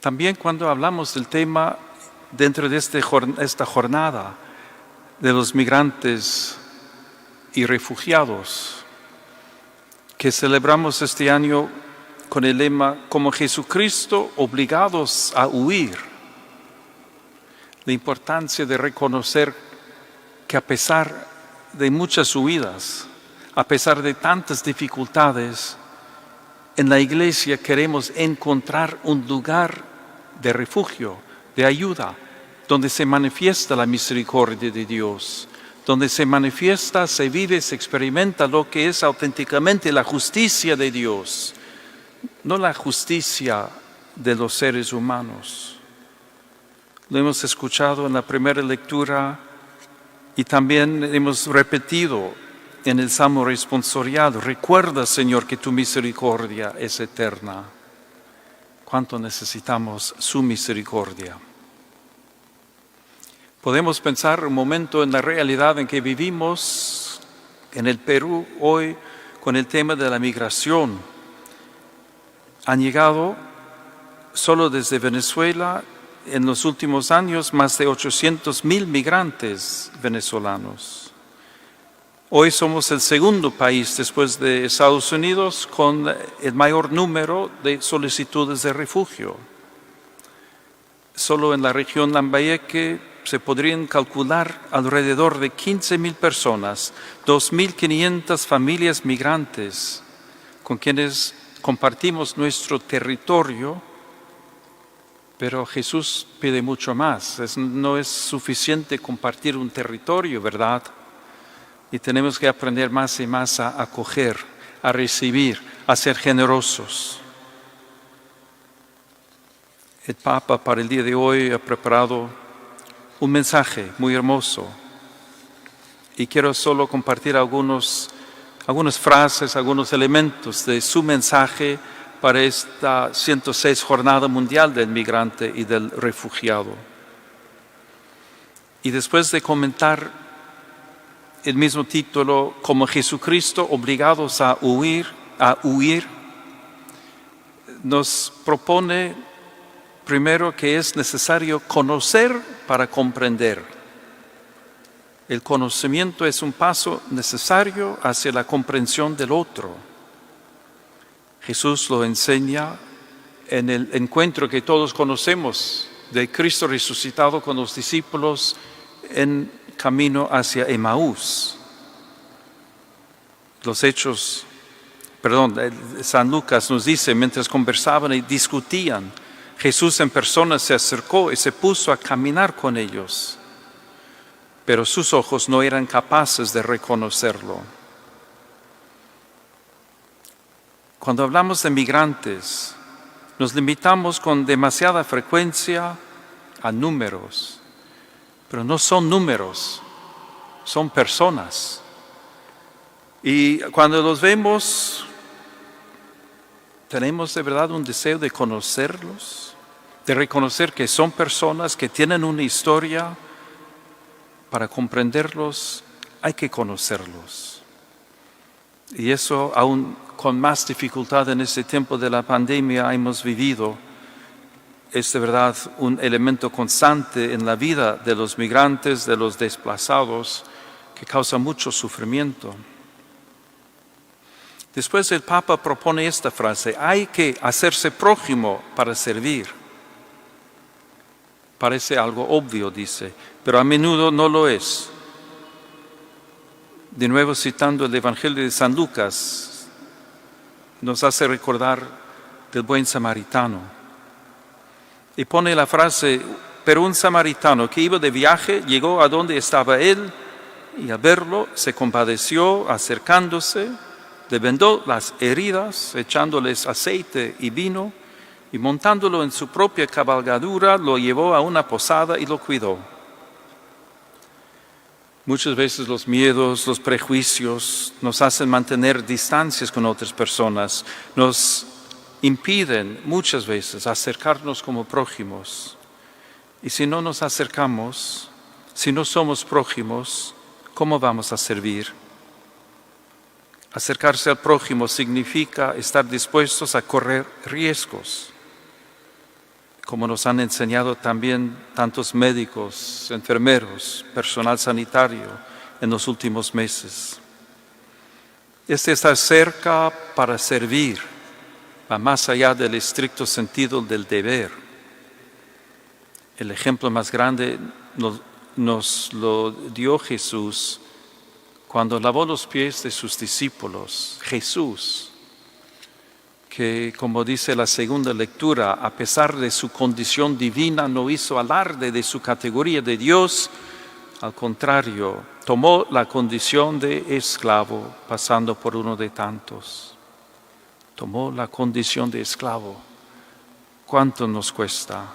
También cuando hablamos del tema dentro de esta jornada de los migrantes y refugiados, que celebramos este año con el lema como Jesucristo obligados a huir, la importancia de reconocer que a pesar de muchas huidas, a pesar de tantas dificultades, en la iglesia queremos encontrar un lugar de refugio, de ayuda, donde se manifiesta la misericordia de Dios, donde se manifiesta, se vive, se experimenta lo que es auténticamente la justicia de Dios, no la justicia de los seres humanos. Lo hemos escuchado en la primera lectura y también hemos repetido en el Salmo responsorial. Recuerda, Señor, que tu misericordia es eterna. Cuánto necesitamos su misericordia. Podemos pensar un momento en la realidad en que vivimos en el Perú hoy con el tema de la migración. Han llegado solo desde Venezuela en los últimos años más de 800,000 migrantes venezolanos. Hoy somos el segundo país después de Estados Unidos con el mayor número de solicitudes de refugio. Solo en la región Lambayeque se podrían calcular alrededor de 15,000 personas, 2,500 familias migrantes con quienes compartimos nuestro territorio, pero Jesús pide mucho más. No es suficiente compartir un territorio, ¿verdad? Y tenemos que aprender más y más a acoger, a recibir, a ser generosos. El Papa para el día de hoy ha preparado un mensaje muy hermoso y quiero solo compartir algunas frases, algunos elementos de su mensaje para esta 106 Jornada Mundial del Migrante y del Refugiado. Y después de comentar el mismo título, como Jesucristo obligados a huir, nos propone primero que es necesario conocer para comprender. El conocimiento es un paso necesario hacia la comprensión del otro. Jesús lo enseña en el encuentro que todos conocemos de Cristo resucitado con los discípulos en camino hacia Emaús. San Lucas nos dice, mientras conversaban y discutían, Jesús en persona se acercó y se puso a caminar con ellos, pero sus ojos no eran capaces de reconocerlo. Cuando hablamos de migrantes, nos limitamos con demasiada frecuencia a números, pero no son números, son personas. Y cuando los vemos, tenemos de verdad un deseo de conocerlos, de reconocer que son personas que tienen una historia. Para comprenderlos hay que conocerlos. Y eso aún con más dificultad en este tiempo de la pandemia hemos vivido. Es de verdad un elemento constante en la vida de los migrantes, de los desplazados, que causa mucho sufrimiento. Después el Papa propone esta frase: hay que hacerse prójimo para servir. Parece algo obvio, dice, pero a menudo no lo es. De nuevo citando el Evangelio de San Lucas, nos hace recordar del buen samaritano. Y pone la frase, pero un samaritano que iba de viaje llegó a donde estaba él y al verlo se compadeció, acercándose, le vendó las heridas, echándoles aceite y vino, y montándolo en su propia cabalgadura, lo llevó a una posada y lo cuidó. Muchas veces los miedos, los prejuicios nos hacen mantener distancias con otras personas, nos impiden muchas veces acercarnos como prójimos. Y si no nos acercamos, si no somos prójimos, ¿cómo vamos a servir? Acercarse al prójimo significa estar dispuestos a correr riesgos. como nos han enseñado también tantos médicos, enfermeros, personal sanitario en los últimos meses. Estar cerca para servir va más allá del estricto sentido del deber. El ejemplo más grande nos lo dio Jesús cuando lavó los pies de sus discípulos. Jesús, que como dice la segunda lectura, a pesar de su condición divina, no hizo alarde de su categoría de Dios. Al contrario, tomó la condición de esclavo, pasando por uno de tantos. Tomó la condición de esclavo. ¿Cuánto nos cuesta?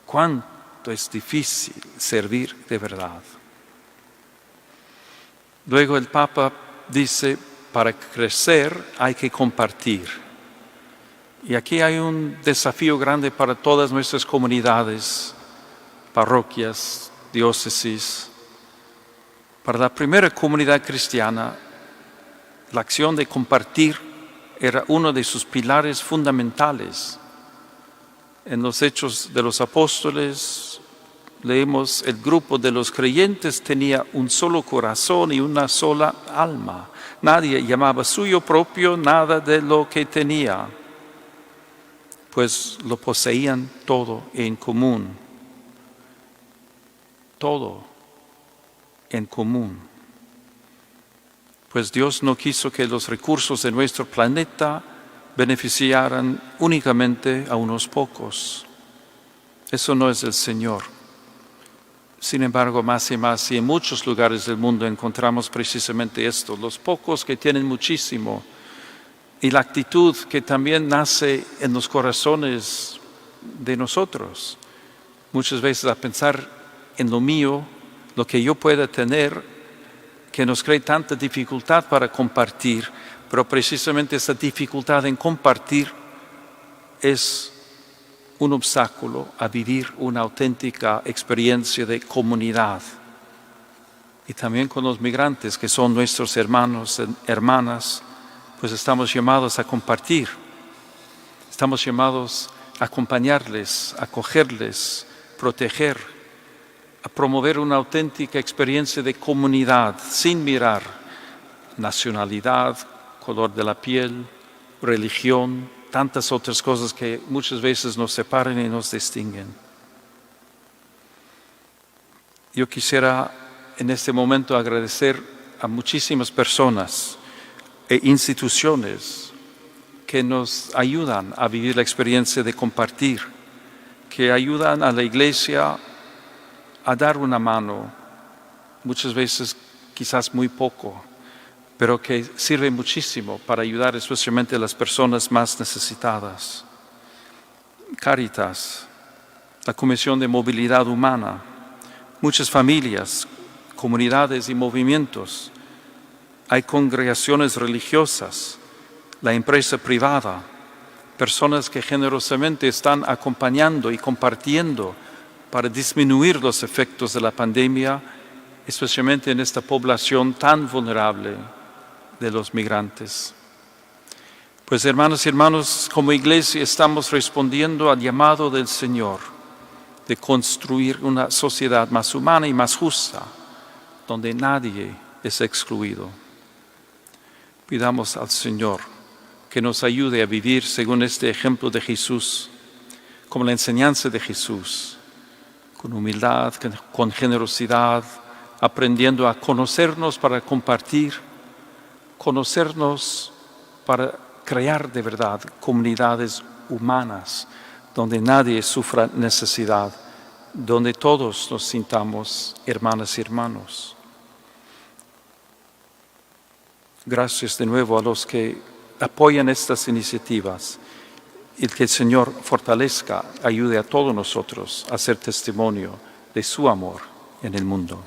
¿Cuánto es difícil servir de verdad? Luego el Papa dice, para crecer hay que compartir. Y aquí hay un desafío grande para todas nuestras comunidades, parroquias, diócesis. Para la primera comunidad cristiana, la acción de compartir era uno de sus pilares fundamentales. En los Hechos de los Apóstoles leemos, el grupo de los creyentes tenía un solo corazón y una sola alma. Nadie llamaba suyo propio nada de lo que tenía, pues lo poseían todo en común. Todo en común. Pues Dios no quiso que los recursos de nuestro planeta beneficiaran únicamente a unos pocos. Eso no es el Señor. Sin embargo, más y más, y en muchos lugares del mundo encontramos precisamente esto, los pocos que tienen muchísimo, y la actitud que también nace en los corazones de nosotros. Muchas veces a pensar en lo mío, lo que yo pueda tener, que nos cree tanta dificultad para compartir, pero precisamente esa dificultad en compartir es un obstáculo a vivir una auténtica experiencia de comunidad. Y también con los migrantes, que son nuestros hermanos, hermanas, pues estamos llamados a compartir. Estamos llamados a acompañarles, a acogerles, proteger, a promover una auténtica experiencia de comunidad, sin mirar nacionalidad, color de la piel, religión, tantas otras cosas que muchas veces nos separan y nos distinguen. Yo quisiera en este momento agradecer a muchísimas personas e instituciones que nos ayudan a vivir la experiencia de compartir, que ayudan a la Iglesia a dar una mano, muchas veces quizás muy poco, pero que sirve muchísimo para ayudar especialmente a las personas más necesitadas. Cáritas, la Comisión de Movilidad Humana, muchas familias, comunidades y movimientos. Hay congregaciones religiosas, la empresa privada, personas que generosamente están acompañando y compartiendo para disminuir los efectos de la pandemia, especialmente en esta población tan vulnerable de los migrantes. Pues hermanos y hermanos, como iglesia estamos respondiendo al llamado del Señor de construir una sociedad más humana y más justa, donde nadie es excluido. Pidamos al Señor que nos ayude a vivir según este ejemplo de Jesús, como la enseñanza de Jesús, con humildad, con generosidad, aprendiendo a conocernos para compartir, conocernos para crear de verdad comunidades humanas donde nadie sufra necesidad, donde todos nos sintamos hermanas y hermanos. Gracias de nuevo a los que apoyan estas iniciativas y que el Señor fortalezca, ayude a todos nosotros a ser testimonio de su amor en el mundo.